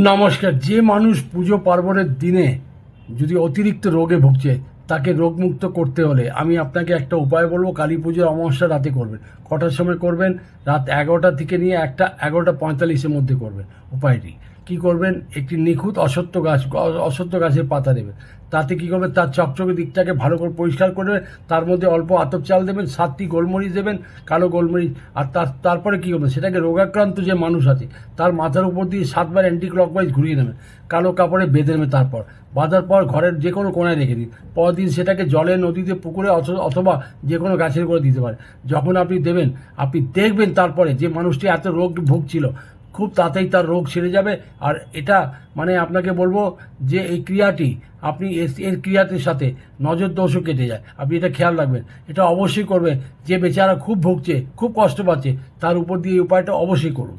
নমস্কার। যে মানুষ পুজো পার্বণের দিনে যদি অতিরিক্ত রোগে ভুগছে তাকে রোগমুক্ত করতে হলে আমি আপনাকে একটা উপায় বলবো। কালী পুজোর অমাবস্যা রাতে করবেন। কটার সময় করবেন? রাত 11টা থেকে নিয়ে 11:45-এর মধ্যে করবেন। উপায়টি কি করবেন? একটি নিখুঁত অশ্বত্থ গাছের পাতা দেবেন। তাতে কি করবেন? তার চকচকে দিকটাকে ভালো করে পরিষ্কার করবেন। তার মধ্যে অল্প আতপ চাল দেবেন, 7টি গোলমরিচ দেবেন, কালো গোলমরিচ। আর তারপরে কি করবেন? সেটাকে রোগাক্রান্ত যে মানুষ আছে তার মাথার উপর দিয়ে 7বার অ্যান্টি ক্লকওয়াইজ ঘুরিয়ে নেবেন, কালো কাপড়ে বেঁধে নেবেন। তারপর বাঁধার পর ঘরের যে কোনো কোণায় রেখে দিন। পরদিন সেটাকে জলে, নদীতে, পুকুরে অথবা যে কোনো গাছের করে দিতে পারে। যখন আপনি দেবেন, আপনি দেখবেন তারপরে যে মানুষটি এত রোগ ভুগছিল খুব তাড়াতাড়ি তার রোগ সেরে যাবে। আর এটা মানে আপনাকে বলবো যে এই ক্রিয়াটি আপনি এর ক্রিয়াটির সাথে নজর দোষও কেটে যায়। আপনি এটা খেয়াল রাখবেন, এটা অবশ্যই করবেন। যে বেচারা খুব ভুগছে, খুব কষ্ট পাচ্ছে, তার উপর দিয়ে এই উপায়টা অবশ্যই করুন।